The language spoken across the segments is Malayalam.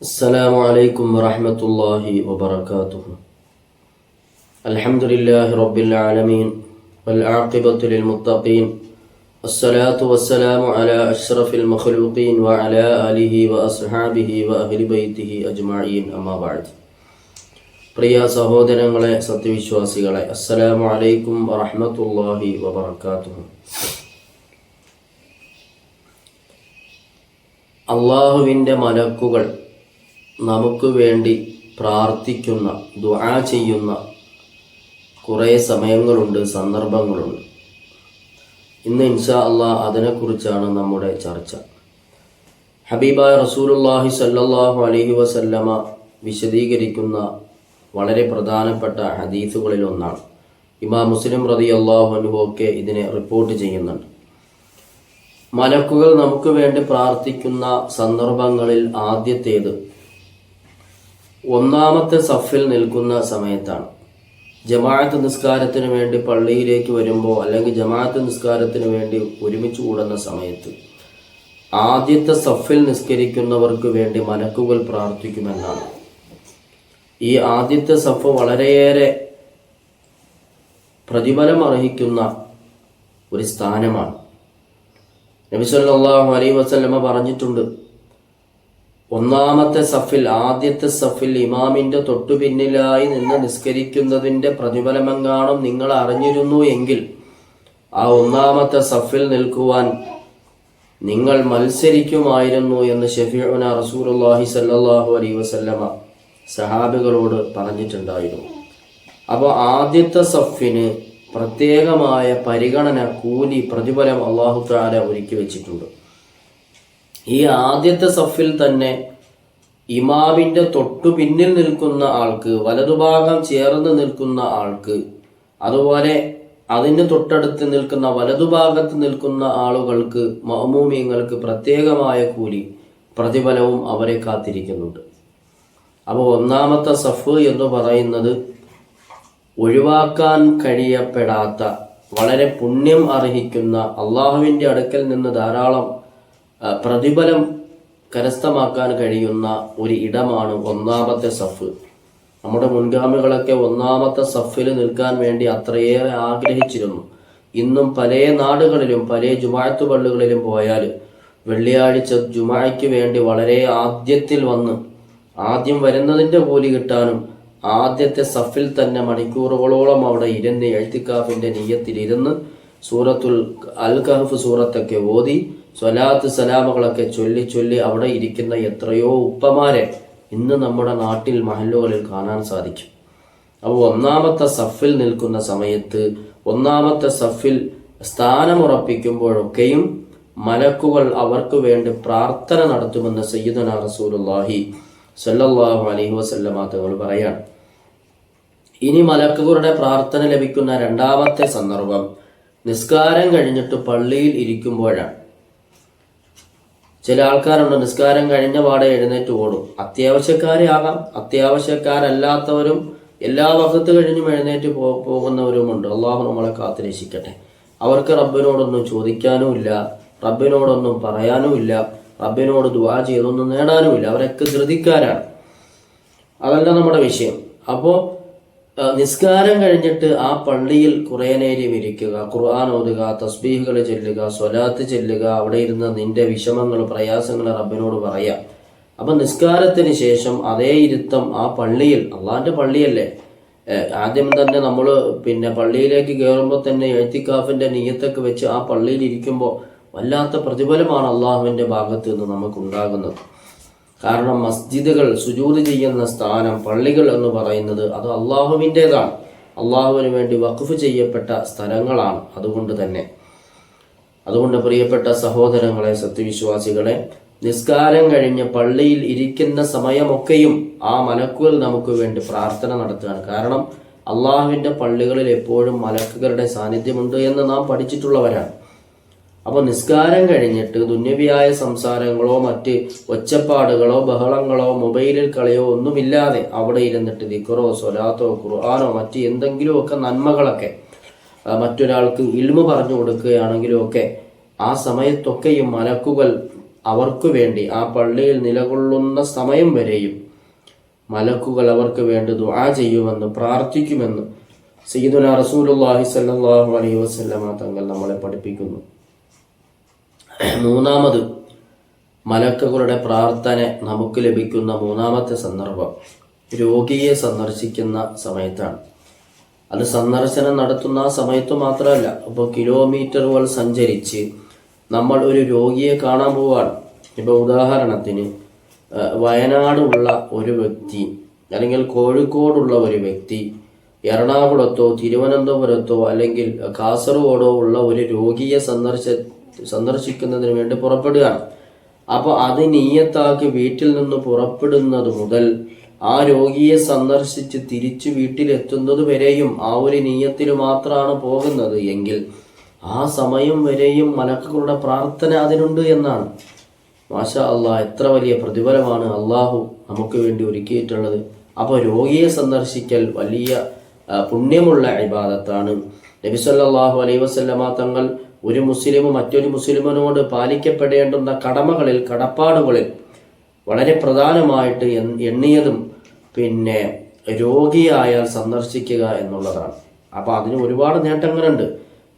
السلام عليكم ورحمة الله وبركاته. الحمد لله رب العالمين والعاقبة للمتقين، الصلاة والسلام على أشرف المخلوقين وعلى آله وأصحابه وأهل بيته أجمعين. أما بعد. പ്രിയ സഹോദരങ്ങളെ, സത്യവിശ്വാസികളെ, അസ്സലാമു അലൈക്കും വറഹ്മത്തുള്ളാഹി വബറകാതുഹു. അള്ളാഹുവിൻ്റെ മലക്കുകൾ നമുക്ക് വേണ്ടി പ്രാർത്ഥിക്കുന്ന, ദുആ ചെയ്യുന്ന കുറേ സമയങ്ങളുണ്ട്, സന്ദർഭങ്ങളുണ്ട്. ഇന്ന് ഇൻഷാ അല്ലാഹ് അതിനെക്കുറിച്ചാണ് നമ്മുടെ ചർച്ച. ഹബീബായ റസൂലുള്ളാഹി സ്വല്ലല്ലാഹു അലൈഹി വസല്ലമ വിശദീകരിക്കുന്ന വളരെ പ്രധാനപ്പെട്ട ഹദീസുകളിൽ ഒന്നാണ്. ഇമാം മുസ്ലിം റളിയല്ലാഹു അൻഹു ഒക്കെ ഇതിനെ റിപ്പോർട്ട് ചെയ്യുന്നുണ്ട്. മലക്കുകൾ നമുക്ക് വേണ്ടി പ്രാർത്ഥിക്കുന്ന സന്ദർഭങ്ങളിൽ ആദ്യത്തേത് ഒന്നാമത്തെ സഫിൽ നിൽക്കുന്ന സമയത്താണ്. ജമാഅത്ത് നിസ്കാരത്തിന് വേണ്ടി പള്ളിയിലേക്ക് വരുമ്പോൾ, അല്ലെങ്കിൽ ജമാഅത്ത് നിസ്കാരത്തിന് വേണ്ടി ഒരുമിച്ച് കൂടുന്ന സമയത്ത് ആദ്യത്തെ സഫിൽ നിസ്കരിക്കുന്നവർക്ക് വേണ്ടി മലക്കുകൾ പ്രാർത്ഥിക്കുമെന്നാണ്. ഈ ആദ്യത്തെ സഫ് വളരെയേറെ പ്രതിഫലം അർഹിക്കുന്ന ഒരു സ്ഥാനമാണ്. നബി സല്ലല്ലാഹു അലൈഹി വസല്ലമ പറഞ്ഞിട്ടുണ്ട്, ഒന്നാമത്തെ സഫിൽ, ആദ്യത്തെ സഫിൽ ഇമാമിന്റെ തൊട്ടു പിന്നിലായി നിന്ന് നിസ്കരിക്കുന്നതിന്റെ പ്രതിഫലമെങ്ങാനും നിങ്ങൾ അറിഞ്ഞിരുന്നു എങ്കിൽ ആ ഒന്നാമത്തെ സഫിൽ നിൽക്കുവാൻ നിങ്ങൾ മത്സരിക്കുമായിരുന്നു എന്ന് ശഫീഉന റസൂലുള്ളാഹി സ്വല്ലല്ലാഹു അലൈഹി വസല്ലമ സഹാബികളോട് പറഞ്ഞിട്ടുണ്ടായിരുന്നു. അപ്പോൾ ആദ്യത്തെ സഫിന് പ്രത്യേകമായ പരിഗണന, കൂലി, പ്രതിഫലം അല്ലാഹു തആല ഒരുക്കി വെച്ചിട്ടുണ്ട്. ഈ ആദ്യത്തെ സഫിൽ തന്നെ ഇമാമിന്റെ തൊട്ടു പിന്നിൽ നിൽക്കുന്ന ആൾക്ക്, വലതുഭാഗം ചേർന്ന് നിൽക്കുന്ന ആൾക്ക്, അതുപോലെ അതിന് തൊട്ടടുത്ത് നിൽക്കുന്ന വലതുഭാഗത്ത് നിൽക്കുന്ന ആളുകൾക്ക്, മഅ്മൂമീങ്ങൾക്ക് പ്രത്യേകമായ കൂലി, പ്രതിഫലവും അവരെ കാത്തിരിക്കുന്നുണ്ട്. അപ്പോൾ ഒന്നാമത്തെ സഫ് എന്ന് പറയുന്നത് ഒഴിവാക്കാൻ കഴിയപ്പെടാത്ത, വളരെ പുണ്യം അർഹിക്കുന്ന, അള്ളാഹുവിൻ്റെ അടുക്കൽ നിന്ന് ധാരാളം പ്രതിഫലം കരസ്ഥമാക്കാൻ കഴിയുന്ന ഒരു ഇടമാണ് ഒന്നാമത്തെ സഫ്. നമ്മുടെ മുൻഗാമികളൊക്കെ ഒന്നാമത്തെ സഫിൽ നിൽക്കാൻ വേണ്ടി അത്രയേറെ ആഗ്രഹിച്ചിരുന്നു. ഇന്നും പല നാടുകളിലും പല ജുമാഅത്ത് പള്ളികളിലും പോയാൽ വെള്ളിയാഴ്ച ജുമാഅയ്ക്ക് വേണ്ടി വളരെ ആദ്യത്തിൽ വന്ന്, ആദ്യം വരുന്നതിൻ്റെ കൂലി കിട്ടാനും ആദ്യത്തെ സഫിൽ തന്നെ മണിക്കൂറുകളോളം അവിടെ ഇരുന്ന് ഇഅ്തികാഫിന്റെ നിയ്യത്തിലിരുന്ന് സൂറത്തുൽ അൽ കഹ്ഫ് സൂറത്തൊക്കെ ഓതി സ്വലാത്ത് സലാമുകളൊക്കെ ചൊല്ലി അവിടെ ഇരിക്കുന്ന എത്രയോ ഉപ്പമാരെ ഇന്ന് നമ്മുടെ നാട്ടിൽ മഹല്ലുകളിൽ കാണാൻ സാധിക്കും. അപ്പോൾ ഒന്നാമത്തെ സഫിൽ നിൽക്കുന്ന സമയത്ത്, ഒന്നാമത്തെ സഫിൽ സ്ഥാനമുറപ്പിക്കുമ്പോഴൊക്കെയും മലക്കുകൾ അവർക്ക് വേണ്ടി പ്രാർത്ഥന നടത്തുമെന്ന് സയ്യിദുനാ റസൂലുള്ളാഹി സ്വല്ലല്ലാഹു അലൈഹി വസല്ലമ തങ്ങൾ പറയാണ്. ഇനി മലക്കുകളുടെ പ്രാർത്ഥന ലഭിക്കുന്ന രണ്ടാമത്തെ സന്ദർഭം നിസ്കാരം കഴിഞ്ഞിട്ട് പള്ളിയിൽ ഇരിക്കുമ്പോഴാണ്. ചില ആൾക്കാരുണ്ട്, നിസ്കാരം കഴിഞ്ഞ പാടെ എഴുന്നേറ്റ് ഓടും. അത്യാവശ്യക്കാരെ ആകാം, അത്യാവശ്യക്കാരല്ലാത്തവരും എല്ലാ വഖത്ത് കഴിഞ്ഞും എഴുന്നേറ്റ് പോകുന്നവരുമുണ്ട്. അള്ളാഹു നമ്മളെ കാത്തുരക്ഷിക്കട്ടെ. അവർക്ക് റബ്ബിനോടൊന്നും ചോദിക്കാനുമില്ല, റബ്ബിനോടൊന്നും പറയാനുമില്ല, റബ്ബിനോട് ദുആ ചെയ്തൊന്നും നേടാനുമില്ല. അവരൊക്കെ ധൃതിക്കാരാണ്. അതല്ല നമ്മുടെ വിഷയം. അപ്പോൾ നിസ്കാരം കഴിഞ്ഞിട്ട് ആ പള്ളിയിൽ കുറേ നേരം ഇരിക്കുക, ഖുർആൻ ഓതുക, തസ്ബീഹുകൾ ചൊല്ലുക, സ്വലാത്ത് ചൊല്ലുക, അവിടെ ഇരുന്ന് നിന്റെ വിഷമങ്ങൾ, പ്രയാസങ്ങൾ റബ്ബിനോട് പറയാം. അപ്പം നിസ്കാരത്തിന് ശേഷം അതേ ഇരുത്തം ആ പള്ളിയിൽ, അള്ളാഹിന്റെ പള്ളിയല്ലേ, ആദ്യം തന്നെ നമ്മൾ പള്ളിയിലേക്ക് കയറുമ്പോൾ തന്നെ ഇഅ്തികാഫിന്റെ നിയ്യത്തൊക്കെ വെച്ച് ആ പള്ളിയിൽ ഇരിക്കുമ്പോൾ വല്ലാത്ത പ്രതിഫലമാണ് അള്ളാഹുവിൻ്റെ ഭാഗത്ത് നിന്ന് നമുക്കുണ്ടാകുന്നത്. കാരണം മസ്ജിദുകൾ, സുജൂദ് ചെയ്യുന്ന സ്ഥാനം, പള്ളികൾ എന്ന് പറയുന്നത് അത് അള്ളാഹുവിൻ്റെതാണ്, അള്ളാഹുവിന് വേണ്ടി വഖഫ് ചെയ്യപ്പെട്ട സ്ഥലങ്ങളാണ്. അതുകൊണ്ട് പ്രിയപ്പെട്ട സഹോദരങ്ങളെ, സത്യവിശ്വാസികളെ, നിസ്കാരം കഴിഞ്ഞ് പള്ളിയിൽ ഇരിക്കുന്ന സമയമൊക്കെയും ആ മലക്കുകൾ നമുക്ക് വേണ്ടി പ്രാർത്ഥന നടത്തുകയാണ്. കാരണം അള്ളാഹുവിൻ്റെ പള്ളികളിൽ എപ്പോഴും മലക്കുകളുടെ സാന്നിധ്യമുണ്ട് എന്ന് നാം പഠിച്ചിട്ടുള്ളവരാണ്. അപ്പോൾ നിസ്കാരം കഴിഞ്ഞിട്ട് ദുന്യവിയായ സംസാരങ്ങളോ മറ്റ് ഒച്ചപ്പാടുകളോ ബഹളങ്ങളോ മൊബൈലിൽ കളിയോ ഒന്നുമില്ലാതെ അവിടെ ഇരുന്നിട്ട് ദിക്റോ സ്വലാത്തോ ഖുർആനോ മറ്റ് എന്തെങ്കിലുമൊക്കെ നന്മകളൊക്കെ മറ്റൊരാൾക്ക് ഇൽമു പറഞ്ഞു കൊടുക്കുകയാണെങ്കിലും ഒക്കെ ആ സമയത്തൊക്കെയും മലക്കുകൾ അവർക്ക് വേണ്ടി ആ പള്ളിയിൽ നിലകൊള്ളുന്ന സമയം വരെയും മലക്കുകൾ അവർക്ക് വേണ്ടി ദുആ ചെയ്യുമെന്ന്, പ്രാർത്ഥിക്കുമെന്ന് സയ്യിദുനാ റസൂലുള്ളാഹി സ്വല്ലല്ലാഹു അലൈഹി വസല്ലമ തങ്ങൾ നമ്മളെ പഠിപ്പിക്കുന്നു. മൂന്നാമത് മലക്കുകളുടെ പ്രാർത്ഥന നമുക്ക് ലഭിക്കുന്ന മൂന്നാമത്തെ സന്ദർഭം രോഗിയെ സന്ദർശിക്കുന്ന സമയത്താണ്. അത് സന്ദർശനം നടത്തുന്ന ആ സമയത്ത് മാത്രമല്ല, ഇപ്പോൾ കിലോമീറ്ററുകൾ സഞ്ചരിച്ച് നമ്മൾ ഒരു രോഗിയെ കാണാൻ പോവുകയാണ്. ഇപ്പോൾ ഉദാഹരണത്തിന് വയനാടുള്ള ഒരു വ്യക്തി അല്ലെങ്കിൽ കോഴിക്കോടുള്ള ഒരു വ്യക്തി എറണാകുളത്തോ തിരുവനന്തപുരത്തോ അല്ലെങ്കിൽ കാസർഗോഡോ ഉള്ള ഒരു രോഗിയെ സന്ദർശിക്കുന്നതിന് വേണ്ടി പുറപ്പെടുകയാണ്. അപ്പോൾ അത് നിയ്യത്താക്കി വീട്ടിൽ നിന്ന് പുറപ്പെടുന്നത് മുതൽ ആ രോഗിയെ സന്ദർശിച്ച് തിരിച്ചു വീട്ടിലെത്തുന്നത് വരെയും ആ ഒരു നിയ്യത്തിൽ മാത്രമാണ് പോകുന്നത് എങ്കിൽ ആ സമയം വരെയും മലക്കുകളുടെ പ്രാർത്ഥന അതിനുണ്ട് എന്നാണ്. മാഷാ അല്ലാഹ്, എത്ര വലിയ പ്രതിഫലമാണ് അള്ളാഹു നമുക്ക് വേണ്ടി ഒരുക്കിയിട്ടുള്ളത്. അപ്പോൾ രോഗിയെ സന്ദർശിക്കൽ വലിയ പുണ്യമുള്ള ഇബാദത്താണ്. നബി സല്ലല്ലാഹു അലൈഹി വസല്ലമ തങ്ങൾ ഒരു മുസ്ലിം മറ്റൊരു മുസ്ലിമിനോട് പാലിക്കപ്പെടേണ്ടുന്ന കടമകളിൽ, കടപ്പാടുകളിൽ വളരെ പ്രധാനമായിട്ട് എണ്ണിയതും പിന്നെ രോഗിയായാൽ സന്ദർശിക്കുക എന്നുള്ളതാണ്. അപ്പോൾ അതിന് ഒരുപാട് നേട്ടങ്ങളുണ്ട്.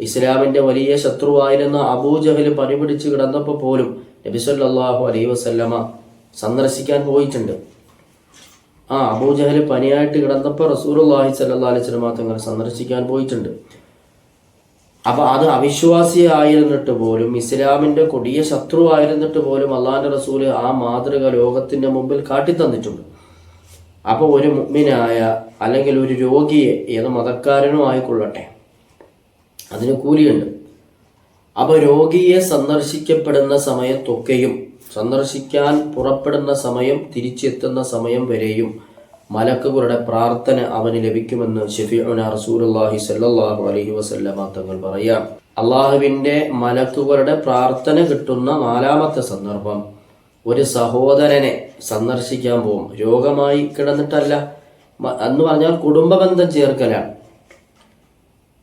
ഇസ്ലാമിൻ്റെ വലിയ ശത്രുവായിരുന്ന അബൂജഹൽ പനിപിടിച്ച് കിടന്നപ്പോൾ പോലും നബി സല്ലല്ലാഹു അലൈഹി വസല്ലമ സന്ദർശിക്കാൻ പോയിട്ടുണ്ട്. അബൂജഹൽ പനിയായിട്ട് കിടന്നപ്പോൾ റസൂലുള്ളാഹി സ്വല്ലല്ലാഹു അലൈഹി വസല്ലമ തങ്ങൾ സന്ദർശിക്കാൻ പോയിട്ടുണ്ട്. അപ്പോൾ അത് അവിശ്വാസിയായിരുന്നിട്ട് പോലും, ഇസ്ലാമിൻ്റെ കൊടിയ ശത്രുവായിരുന്നിട്ട് പോലും അള്ളാഹിൻ്റെ റസൂല് ആ മാതൃക ലോകത്തിൻ്റെ മുമ്പിൽ കാട്ടിത്തന്നിട്ടുണ്ട്. അപ്പോൾ ഒരു മുഅ്മിനായ അല്ലെങ്കിൽ ഒരു രോഗിയെ, ഏത് മതക്കാരനും ആയിക്കൊള്ളട്ടെ, അതിന് കൂലിയുണ്ട്. അപ്പോൾ രോഗിയെ സന്ദർശിക്കപ്പെടുന്ന സമയത്തൊക്കെയും, സന്ദർശിക്കാൻ പുറപ്പെടുന്ന സമയം തിരിച്ചെത്തുന്ന സമയം വരെയും മലക്കുകളുടെ പ്രാർത്ഥന അവന് ലഭിക്കുമെന്ന് ശഫീഉനാ റസൂലുള്ളാഹി സ്വല്ലല്ലാഹു അലൈഹി വസല്ലമ തങ്ങൾ പറയാം. അള്ളാഹുവിൻ്റെ മലക്കുകളുടെ പ്രാർത്ഥന കിട്ടുന്ന നാലാമത്തെ സന്ദർഭം ഒരു സഹോദരനെ സന്ദർശിക്കാൻ പോകും. രോഗമായി കിടന്നിട്ടല്ല എന്ന് പറഞ്ഞാൽ കുടുംബബന്ധം ചേർക്കലാണ്.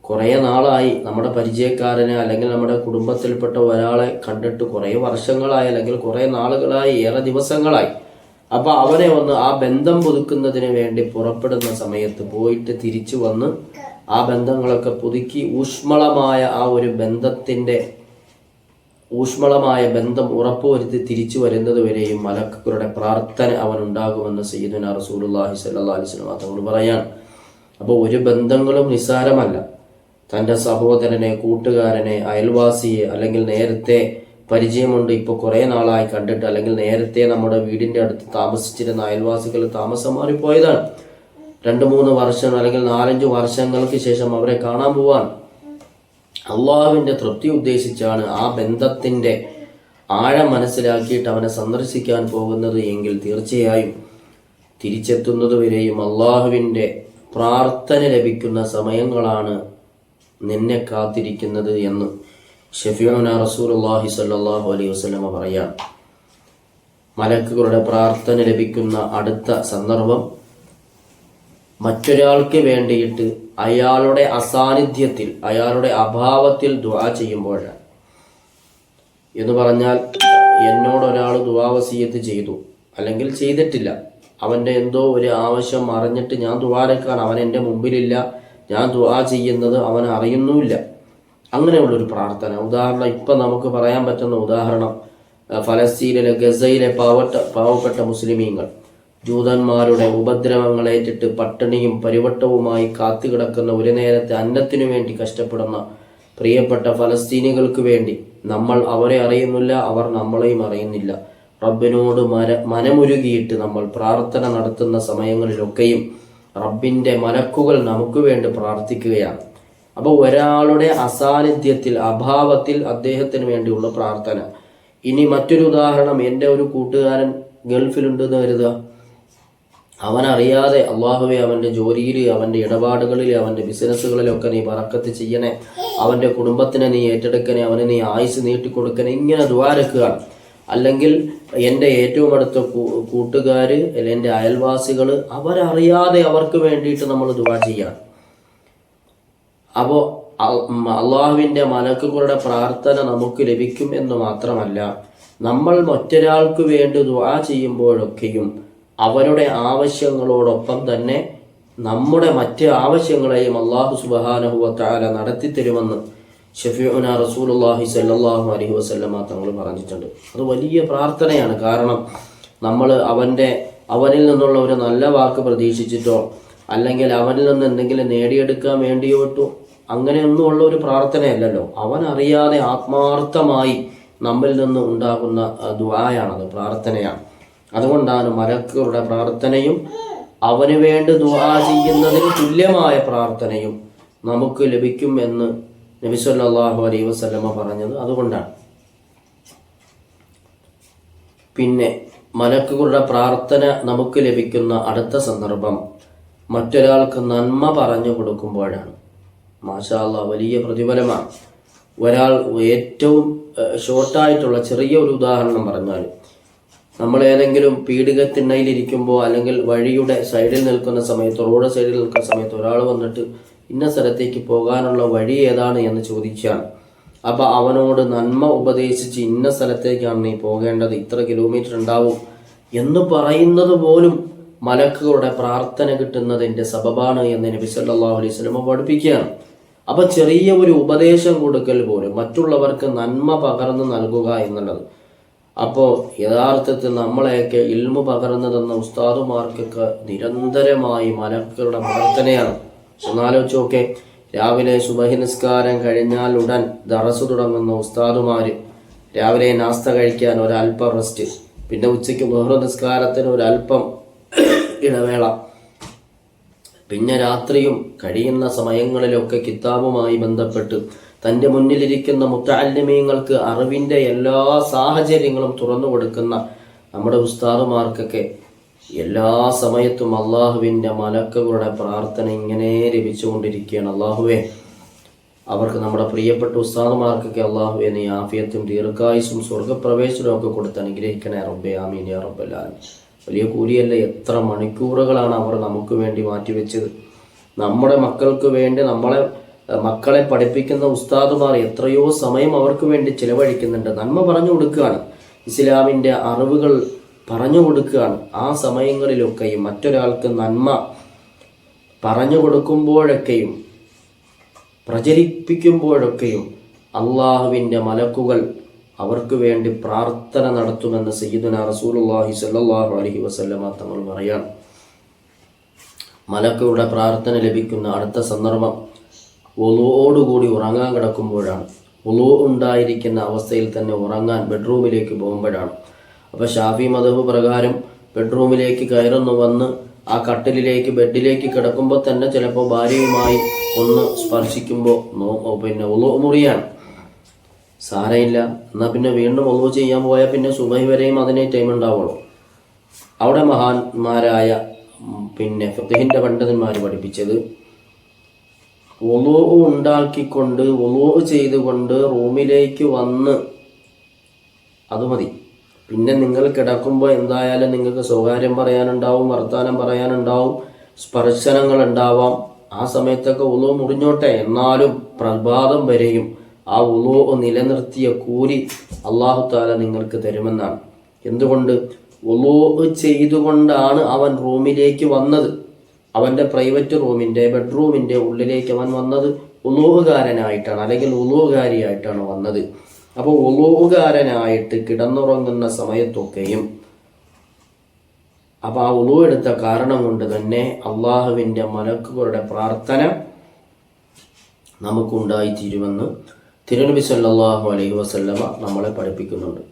കുറേ നാളായി നമ്മുടെ പരിചയക്കാരനെ അല്ലെങ്കിൽ നമ്മുടെ കുടുംബത്തിൽപ്പെട്ട ഒരാളെ കണ്ടിട്ട് കുറേ വർഷങ്ങളായി അല്ലെങ്കിൽ കുറേ നാളുകളായി, ഏറെ ദിവസങ്ങളായി. അപ്പോൾ അവനെ ഒന്ന് ആ ബന്ധം പുതുക്കുന്നതിന് വേണ്ടി പുറപ്പെടുന്ന സമയത്ത് പോയിട്ട് തിരിച്ചു വന്ന് ആ ബന്ധങ്ങളൊക്കെ പുതുക്കി ഊഷ്മളമായ ആ ഒരു ഊഷ്മളമായ ബന്ധം ഉറപ്പുവരുത്തി തിരിച്ചു വരുന്നത് വരെയും മലക്കുകളുടെ പ്രാർത്ഥന അവനുണ്ടാകുമെന്ന് സയ്യിദുനാ റസൂലുള്ളാഹി സ്വല്ലല്ലാഹു അലൈഹി വസല്ലം തങ്ങൾ പറയാൻ. അപ്പോൾ ഒരു ബന്ധങ്ങളും നിസ്സാരമല്ല. തൻ്റെ സഹോദരനെ, കൂട്ടുകാരനെ, അയൽവാസിയെ, അല്ലെങ്കിൽ നേരത്തെ പരിചയമുണ്ട്, ഇപ്പോൾ കുറേ നാളായി കണ്ടിട്ട്, അല്ലെങ്കിൽ നേരത്തെ നമ്മുടെ വീടിൻ്റെ അടുത്ത് താമസിച്ചിരുന്ന അയൽവാസികൾ താമസം മാറിപ്പോയതാണ്. 2-3 വർഷം അല്ലെങ്കിൽ 4-5 വർഷങ്ങൾക്ക് ശേഷം അവരെ കാണാൻ പോവാൻ അള്ളാഹുവിൻ്റെ തൃപ്തി ഉദ്ദേശിച്ചാണ് ആ ബന്ധത്തിൻ്റെ ആഴം മനസ്സിലാക്കിയിട്ട് അവനെ സന്ദർശിക്കാൻ പോകുന്നത് എങ്കിൽ തീർച്ചയായും തിരിച്ചെത്തുന്നത് വരെയും അള്ളാഹുവിൻ്റെ പ്രാർത്ഥന ലഭിക്കുന്ന സമയങ്ങളാണ് നിന്നെ കാത്തിരിക്കുന്നത് എന്ന് ശഫീഉനാ റസൂലുള്ളാഹി സ്വല്ലല്ലാഹു അലൈഹി വസല്ലമ പറയാം. മലക്കുകളുടെ പ്രാർത്ഥന ലഭിക്കുന്ന അടുത്ത സന്ദർഭം മറ്റൊരാൾക്ക് വേണ്ടിയിട്ട് അയാളുടെ അസാന്നിധ്യത്തിൽ, അയാളുടെ അഭാവത്തിൽ ദുആ ചെയ്യുമ്പോഴാണ്. എന്ന് പറഞ്ഞാൽ, എന്നോടൊരാൾ ദുആ വസിയത്ത് ചെയ്തു അല്ലെങ്കിൽ ചെയ്തിട്ടില്ല, അവൻ്റെ എന്തോ ഒരു ആവശ്യം അറിഞ്ഞിട്ട് ഞാൻ ദുആരക്കാൻ, അവൻ എൻ്റെ മുമ്പിലില്ല, ഞാൻ ദുആ ചെയ്യുന്നത് അവൻ അറിയുന്നുമില്ല, അങ്ങനെയുള്ളൊരു പ്രാർത്ഥന. ഉദാഹരണം, ഇപ്പം നമുക്ക് പറയാൻ പറ്റുന്ന ഉദാഹരണം, ഫലസ്തീനിലെ ഗസയിലെ പാവപ്പെട്ട മുസ്ലിമീങ്ങൾ ജൂതന്മാരുടെ ഉപദ്രവങ്ങളേറ്റിട്ട് പട്ടിണിയും പരിവട്ടവുമായി കാത്തുകിടക്കുന്ന, ഒരു നേരത്തെ അന്നത്തിനു വേണ്ടി കഷ്ടപ്പെടുന്ന പ്രിയപ്പെട്ട ഫലസ്തീനികൾക്ക് വേണ്ടി നമ്മൾ അവരെ അറിയുന്നില്ല, അവർ നമ്മളെയും അറിയുന്നില്ല. റബ്ബിനോട് മനമുരുകിയിട്ട് നമ്മൾ പ്രാർത്ഥന നടത്തുന്ന സമയങ്ങളിലൊക്കെയും റബ്ബിൻ്റെ മലക്കുകൾ നമുക്ക് വേണ്ടി പ്രാർത്ഥിക്കുകയാണ്. അപ്പോൾ ഒരാളുടെ അസാന്നിധ്യത്തിൽ, അഭാവത്തിൽ അദ്ദേഹത്തിന് വേണ്ടിയുള്ള പ്രാർത്ഥന. ഇനി മറ്റൊരു ഉദാഹരണം, എൻ്റെ ഒരു കൂട്ടുകാരൻ ഗൾഫിലുണ്ടെന്ന് കരുതുക. അവനറിയാതെ, അള്ളാഹുവേ അവൻ്റെ ജോലിയിൽ, അവൻ്റെ ഇടപാടുകളിൽ, അവൻ്റെ ബിസിനസ്സുകളിലൊക്കെ നീ ബറക്കത്ത് ചെയ്യണേ, അവൻ്റെ കുടുംബത്തിനെ നീ ഏറ്റെടുക്കണേ, അവനെ നീ ആയുസ് നീട്ടിക്കൊടുക്കണേ, ഇങ്ങനെ ദ്വാരക്കുകയാണ്. അല്ലെങ്കിൽ എൻ്റെ ഏറ്റവും അടുത്ത കൂട്ടുകാർ, അല്ലെങ്കിൽ എൻ്റെ അയൽവാസികൾ, അവരറിയാതെ അവർക്ക് വേണ്ടിയിട്ട് നമ്മൾ ദുആ ചെയ്യാണ്. അപ്പോൾ അള്ളാഹുവിൻ്റെ മലക്കുകളുടെ പ്രാർത്ഥന നമുക്ക് ലഭിക്കും എന്ന് മാത്രമല്ല, നമ്മൾ മറ്റൊരാൾക്ക് വേണ്ടി ദുആ ചെയ്യുമ്പോഴൊക്കെയും അവരുടെ ആവശ്യങ്ങളോടൊപ്പം തന്നെ നമ്മുടെ മറ്റ് ആവശ്യങ്ങളെയും അല്ലാഹു സുബ്ഹാനഹു വ തആല നടത്തിത്തരുമെന്ന് ഷഫീഉനാ റസൂലുള്ളാഹി സ്വല്ലല്ലാഹു അലൈഹി വസല്ലമ തങ്ങൾ പറഞ്ഞിട്ടുണ്ട്. അത് വലിയ പ്രാർത്ഥനയാണ്. കാരണം നമ്മൾ അവനിൽ നിന്നുള്ള ഒരു നല്ല വാക്ക് പ്രതീക്ഷിച്ചിട്ടോ അല്ലെങ്കിൽ അവനിൽ നിന്ന് എന്തെങ്കിലും നേടിയെടുക്കാൻ വേണ്ടിയോട്ടോ അങ്ങനെയൊന്നുമുള്ള ഒരു പ്രാർത്ഥനയല്ലല്ലോ. അവൻ അറിയാതെ ആത്മാർത്ഥമായി നമ്മിൽ നിന്ന് ഉണ്ടാകുന്ന ദുആയാണത്, പ്രാർത്ഥനയാണ്. അതുകൊണ്ടാണ് മലക്കുകളുടെ പ്രാർത്ഥനയും അവന് വേണ്ടി ദുആ ചെയ്യുന്നതിന് തുല്യമായ പ്രാർത്ഥനയും നമുക്ക് ലഭിക്കും എന്ന് നബി സല്ലല്ലാഹു അലൈഹി വസല്ലമ പറഞ്ഞത് അതുകൊണ്ടാണ്. പിന്നെ മലക്കുകളുടെ പ്രാർത്ഥന നമുക്ക് ലഭിക്കുന്ന അടുത്ത സന്ദർഭം മറ്റൊരാൾക്ക് നന്മ പറഞ്ഞു കൊടുക്കുമ്പോഴാണ്. മാഷാ അല്ലാഹ്, വലിയ പ്രതിഫലമാണ്. ഒരാൾ ഏറ്റവും ഷോർട്ടായിട്ടുള്ള ചെറിയ ഒരു ഉദാഹരണം പറഞ്ഞാൽ, നമ്മൾ ഏതെങ്കിലും പീഡികത്തിണ്ണയിലിരിക്കുമ്പോൾ അല്ലെങ്കിൽ വഴിയുടെ സൈഡിൽ നിൽക്കുന്ന സമയത്ത്, റോഡ് സൈഡിൽ നിൽക്കുന്ന സമയത്ത് ഒരാൾ വന്നിട്ട് ഇന്ന സ്ഥലത്തേക്ക് പോകാനുള്ള വഴി ഏതാണ് എന്ന് ചോദിച്ചാൽ, അപ്പോൾ അവനോട് നന്മ ഉപദേശിച്ച് ഇന്ന സ്ഥലത്തേക്കാണ് നീ പോകേണ്ടത്, ഇത്ര കിലോമീറ്റർ ഉണ്ടാവും എന്ന് പറയുന്നത് പോലും മലക്കുകളുടെ പ്രാർത്ഥന കിട്ടുന്നതിൻ്റെ സബബാണ് എന്ന് നബി സല്ലല്ലാഹു അലൈഹി വസല്ലം പഠിപ്പിക്കുകയാണ്. അപ്പൊ ചെറിയ ഒരു ഉപദേശം കൊടുക്കൽ പോലും മറ്റുള്ളവർക്ക് നന്മ പകർന്നു നൽകുക എന്നുള്ളത്. അപ്പോൾ യഥാർത്ഥത്തിൽ നമ്മളെയൊക്കെ ഇൽമു പകർന്നു തന്ന ഉസ്താദുമാർക്കൊക്കെ നിരന്തരമായി മലക്കുകളുടെ പ്രാർത്ഥനയാണ്. ഒന്നാലോചിച്ച് നോക്കെ, രാവിലെ സുബഹി നിസ്കാരം കഴിഞ്ഞാൽ ഉടൻ ദറസ് തുടങ്ങുന്ന ഉസ്താദുമാര് രാവിലെ നാസ്ത കഴിക്കാൻ ഒരല്പം റെസ്റ്റ്, പിന്നെ ഉച്ചയ്ക്ക് ളുഹ്ർ നിസ്കാരത്തിന് ഒരല്പം ഇടവേള, പിന്നെ രാത്രിയും കഴിയുന്ന സമയങ്ങളിലൊക്കെ കിതാബുമായി ബന്ധപ്പെട്ട് തൻ്റെ മുന്നിലിരിക്കുന്ന മുത്തഅല്ലിമീങ്ങൾക്ക് അറിവിൻ്റെ എല്ലാ സാഹചര്യങ്ങളും തുറന്നു കൊടുക്കുന്ന നമ്മുടെ ഉസ്താദുമാർക്കൊക്കെ എല്ലാ സമയത്തും അള്ളാഹുവിൻ്റെ മലക്കുകളുടെ പ്രാർത്ഥന ഇങ്ങനെ ലഭിച്ചുകൊണ്ടിരിക്കുകയാണ്. അള്ളാഹുവേ, അവർക്ക് നമ്മുടെ പ്രിയപ്പെട്ട ഉസ്താദുമാർക്കൊക്കെ അള്ളാഹുവേ നീ ആഫിയത്തും ദീർഘായുസും സ്വർഗപ്രവേശനവും ഒക്കെ കൊടുത്ത് അനുഗ്രഹിക്കണേ റബ്ബേ, ആമീൻ യാ റബ്ബൽ ആലമീൻ. വലിയ കൂലിയല്ല, എത്ര മണിക്കൂറുകളാണ് അവർ നമുക്ക് വേണ്ടി മാറ്റിവെച്ചത്. നമ്മുടെ മക്കൾക്ക് വേണ്ടി മക്കളെ പഠിപ്പിക്കുന്ന ഉസ്താദുമാർ എത്രയോ സമയം അവർക്ക് വേണ്ടി ചിലവഴിക്കുന്നുണ്ട്. നന്മ പറഞ്ഞു കൊടുക്കുകയാണ്, ഇസ്ലാമിൻ്റെ അറിവുകൾ പറഞ്ഞു കൊടുക്കുകയാണ്. ആ സമയങ്ങളിലൊക്കെയും മറ്റൊരാൾക്ക് നന്മ പറഞ്ഞു കൊടുക്കുമ്പോഴൊക്കെയും പ്രചരിപ്പിക്കുമ്പോഴൊക്കെയും അള്ളാഹുവിൻ്റെ മലക്കുകൾ അവർക്ക് വേണ്ടി പ്രാർത്ഥന നടത്തുമെന്ന് സയ്യിദുനാ റസൂലുള്ളാഹി സ്വല്ലല്ലാഹു അലൈഹി വസല്ലമ തങ്ങൾ പറയാണ്. മലക്കുകളുടെ പ്രാർത്ഥന ലഭിക്കുന്ന അടുത്ത സന്ദർഭം വുളൂഓടുകൂടി ഉറങ്ങാൻ കിടക്കുമ്പോഴാണ്. വുളൂ ഉണ്ടായിരിക്കുന്ന അവസ്ഥയിൽ തന്നെ ഉറങ്ങാൻ ബെഡ്റൂമിലേക്ക് പോകുമ്പോഴാണ്. അപ്പോൾ ഷാഫി മദ്ഹബ് പ്രകാരം ബെഡ്റൂമിലേക്ക് കയറുന്നു വന്ന് ആ കട്ടിലിലേക്ക് ബെഡിലേക്ക് കിടക്കുമ്പോൾ തന്നെ ചിലപ്പോൾ ഭാര്യയുമായി ഒന്ന് സ്പർശിക്കുമ്പോൾ പിന്നെ വുളൂ മുറിയാണ്. സാരയില്ല, എന്നാൽ പിന്നെ വീണ്ടും വുളൂ ചെയ്യാൻ പോയാൽ പിന്നെ സുബഹി വരെയും അതിനെ ടൈം ഉണ്ടാവുള്ളൂ. അവിടെ മഹാന്മാരായ പിന്നെ ഫിഖ്ഹിന്റെ പണ്ഡിതന്മാർ പഠിപ്പിച്ചത് വുളൂ ഉണ്ടാക്കിക്കൊണ്ട് വുളൂ ചെയ്തുകൊണ്ട് റൂമിലേക്ക് വന്ന് അത് മതി. പിന്നെ നിങ്ങൾ കിടക്കുമ്പോൾ എന്തായാലും നിങ്ങൾക്ക് സ്വകാര്യം പറയാനുണ്ടാവും, വർത്താനം പറയാനുണ്ടാവും, സ്പർശനങ്ങൾ ഉണ്ടാവാം. ആ സമയത്തൊക്കെ വുളൂ മുറിഞ്ഞോട്ടെ, എന്നാലും പ്രഭാതം വരെയും ആ വുളൂ നിലനിർത്തിയ കൂലി അല്ലാഹു തആല നിങ്ങൾക്ക് തരുമെന്നാണ്. എന്തുകൊണ്ട്? വുളൂ ചെയ്തുകൊണ്ടാണ് അവൻ റൂമിലേക്ക് വന്നത്. അവൻ്റെ പ്രൈവറ്റ് റൂമിൻ്റെ ബെഡ്റൂമിൻ്റെ ഉള്ളിലേക്ക് അവൻ വന്നത് വുളൂകാരനായിട്ടാണ്, അല്ലെങ്കിൽ വുളൂകാരിയായിട്ടാണ് വന്നത്. അപ്പോൾ വുളൂകാരനായിട്ട് കിടന്നുറങ്ങുന്ന സമയത്തൊക്കെയും അപ്പോൾ ആ വുളൂ എടുത്ത കാരണം കൊണ്ട് തന്നെ അള്ളാഹുവിൻ്റെ മലക്കുകളുടെ പ്രാർത്ഥന നമുക്കുണ്ടായിത്തീരുമെന്ന് തിരുനബി സല്ലല്ലാഹു അലൈഹി വസല്ലമ നമ്മളെ പഠിപ്പിക്കുന്നുണ്ട്.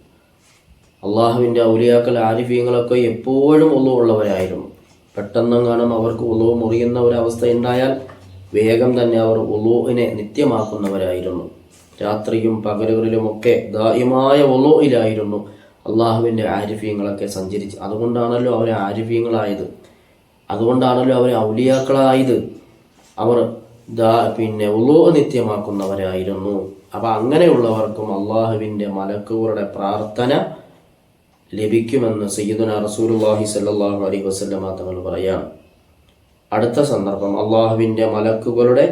അള്ളാഹുവിൻ്റെ ഔലിയാക്കൾ ആരിഫീങ്ങളൊക്കെ എപ്പോഴും വുളൂ ഉള്ളവരായിരുന്നു. പെട്ടെന്നെങ്ങാനും അവർക്ക് വുളൂ മുറിയുന്ന ഒരവസ്ഥ ഉണ്ടായാൽ വേഗം തന്നെ അവർ വുളൂഇനെ നിത്യമാക്കുന്നവരായിരുന്നു. രാത്രിയും പകലുകളിലുമൊക്കെ ദായിമായ വുളൂഇലായിരുന്നു അള്ളാഹുവിൻ്റെ ആരിഫീങ്ങളൊക്കെ സഞ്ചരിച്ച്. അതുകൊണ്ടാണല്ലോ അവർ ആരിഫീങ്ങളായത്, അതുകൊണ്ടാണല്ലോ അവർ ഔലിയാക്കളായത്. അവർ പിന്നെ വുളൂ നിത്യമാക്കുന്നവരായിരുന്നു. അപ്പം അങ്ങനെയുള്ളവർക്കും അള്ളാഹുവിൻ്റെ മലക്കുകളുടെ പ്രാർത്ഥന ലഭിക്കുമെന്ന് സയ്യിദുനാ റസൂലുള്ളാഹി സ്വല്ലല്ലാഹു അലൈഹി വസല്ലമ തങ്ങൾ പറയാണ്. അടുത്ത സന്ദർഭം അള്ളാഹുവിൻ്റെ മലക്കുകളുടെ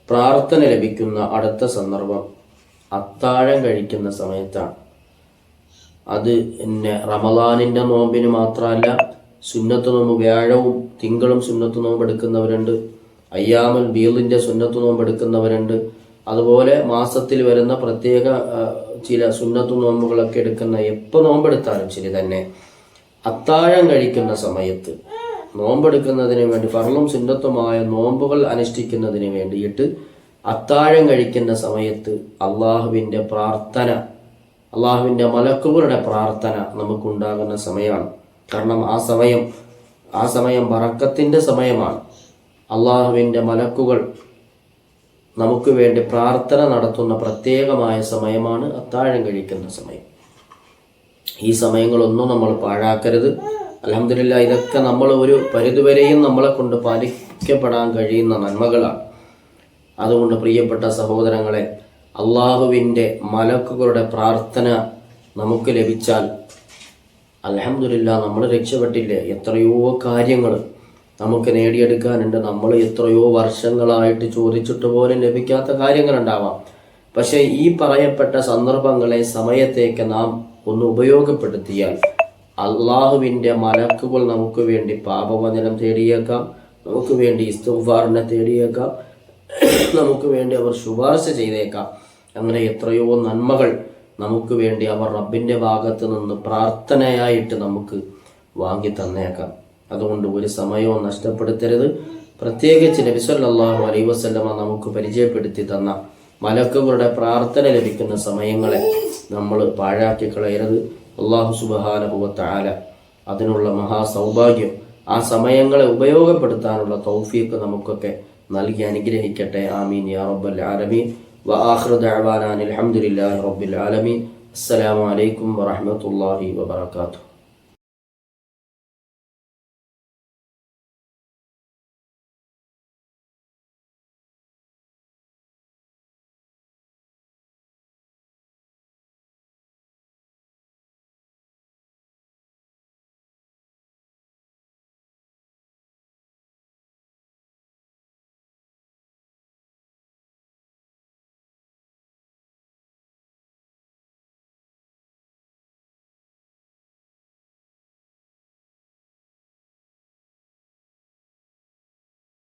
പ്രാർത്ഥന ലഭിക്കുന്ന അടുത്ത സന്ദർഭം അത്താഴം കഴിക്കുന്ന സമയത്താണ്. അത് പിന്നെ റമദാനിൻ്റെ നോമ്പിന് മാത്രമല്ല, സുന്നത്ത് നോമ്പ് വ്യാഴവും തിങ്കളും സുന്നത്ത് നോമ്പ് എടുക്കുന്നവരുണ്ട്, അയ്യാമുൽ ബീദിൻ്റെ സുന്നത്ത് നോമ്പ് എടുക്കുന്നവരുണ്ട്. അതുപോലെ മാസത്തിൽ വരുന്ന പ്രത്യേക ചില സുന്നത്ത് നോമ്പുകളൊക്കെ എടുക്കുന്ന, എപ്പോൾ നോമ്പെടുത്താലും ശരി തന്നെ അത്താഴം കഴിക്കുന്ന സമയത്ത് നോമ്പെടുക്കുന്നതിന് വേണ്ടി ഫർളും സുന്നത്തുമായ നോമ്പുകൾ അനുഷ്ഠിക്കുന്നതിന് വേണ്ടിയിട്ട് അത്താഴം കഴിക്കുന്ന സമയത്ത് അള്ളാഹുവിൻ്റെ പ്രാർത്ഥന, അള്ളാഹുവിൻ്റെ മലക്കുകളുടെ പ്രാർത്ഥന നമുക്കുണ്ടാകുന്ന സമയമാണ്. കാരണം ആ സമയം ബറക്കത്തിൻ്റെ സമയമാണ്. അള്ളാഹുവിൻ്റെ മലക്കുകൾ നമുക്ക് വേണ്ടി പ്രാർത്ഥന നടത്തുന്ന പ്രത്യേകമായ സമയമാണ് അത്താഴം കഴിക്കുന്ന സമയം. ഈ സമയങ്ങളൊന്നും നമ്മൾ പാഴാക്കരുത്. അൽഹംദുലില്ലാഹ്, ഇതൊക്കെ നമ്മൾ ഒരു പരിധിവരെയും നമ്മളെ കൊണ്ട് പാലിക്കപ്പെടാൻ കഴിയുന്ന നന്മകളാണ്. അതുകൊണ്ട് പ്രിയപ്പെട്ട സഹോദരങ്ങളെ, അള്ളാഹുവിൻ്റെ മലക്കുകളുടെ പ്രാർത്ഥന നമുക്ക് ലഭിച്ചാൽ അൽഹംദുലില്ലാഹ് നമ്മൾ രക്ഷപ്പെട്ടില്ലേ. എത്രയോ കാര്യങ്ങൾ നമുക്ക് നേടിയെടുക്കാനുണ്ട്. നമ്മൾ എത്രയോ വർഷങ്ങളായിട്ട് ചോദിച്ചിട്ട് പോലും ലഭിക്കാത്ത കാര്യങ്ങളുണ്ടാവാം. പക്ഷേ ഈ പറയപ്പെട്ട സന്ദർഭങ്ങളെ, സമയത്തേക്ക് നാം ഒന്ന് ഉപയോഗപ്പെടുത്തിയാൽ അള്ളാഹുവിൻ്റെ മലക്കുകൾ നമുക്ക് വേണ്ടി പാപവചനം തേടിയേക്കാം, നമുക്ക് വേണ്ടി ഇസ്തിഗ്ഫാറിനെ തേടിയേക്കാം, നമുക്ക് വേണ്ടി അവർ ശുപാർശ ചെയ്തേക്കാം. അങ്ങനെ എത്രയോ നന്മകൾ നമുക്ക് വേണ്ടി അവർ റബ്ബിൻ്റെ ഭാഗത്ത് നിന്ന് പ്രാർത്ഥനയായിട്ട് നമുക്ക് വാങ്ങി തന്നേക്കാം. അതുകൊണ്ട് ഒരു സമയവും നഷ്ടപ്പെടുത്തരുത്. പ്രത്യേകിച്ച് നബി സല്ലല്ലാഹു അലൈഹി വസല്ലമ നമുക്ക് പരിചയപ്പെടുത്തി തന്ന മലക്കുകളുടെ പ്രാർത്ഥന ലഭിക്കുന്ന സമയങ്ങളെ നമ്മൾ പാഴാക്കി കളയരുത്. അല്ലാഹു സുബ്ഹാനഹു വ തആല അതിനുള്ള മഹാസൗഭാഗ്യം, ആ സമയങ്ങളെ ഉപയോഗപ്പെടുത്താനുള്ള തൗഫീഖ് നമുക്കൊക്കെ നൽകി അനുഗ്രഹിക്കട്ടെ. ആമീൻ യാ റബ്ബൽ ആലമീൻ. വ ആഖിറു ദഅവാനാ അൽഹംദുലില്ലാഹി റബ്ബിൽ ആലമീൻ. അസ്സലാമു അലൈക്കും വറഹ്മത്തുള്ളാഹി വബറകാതുഹു.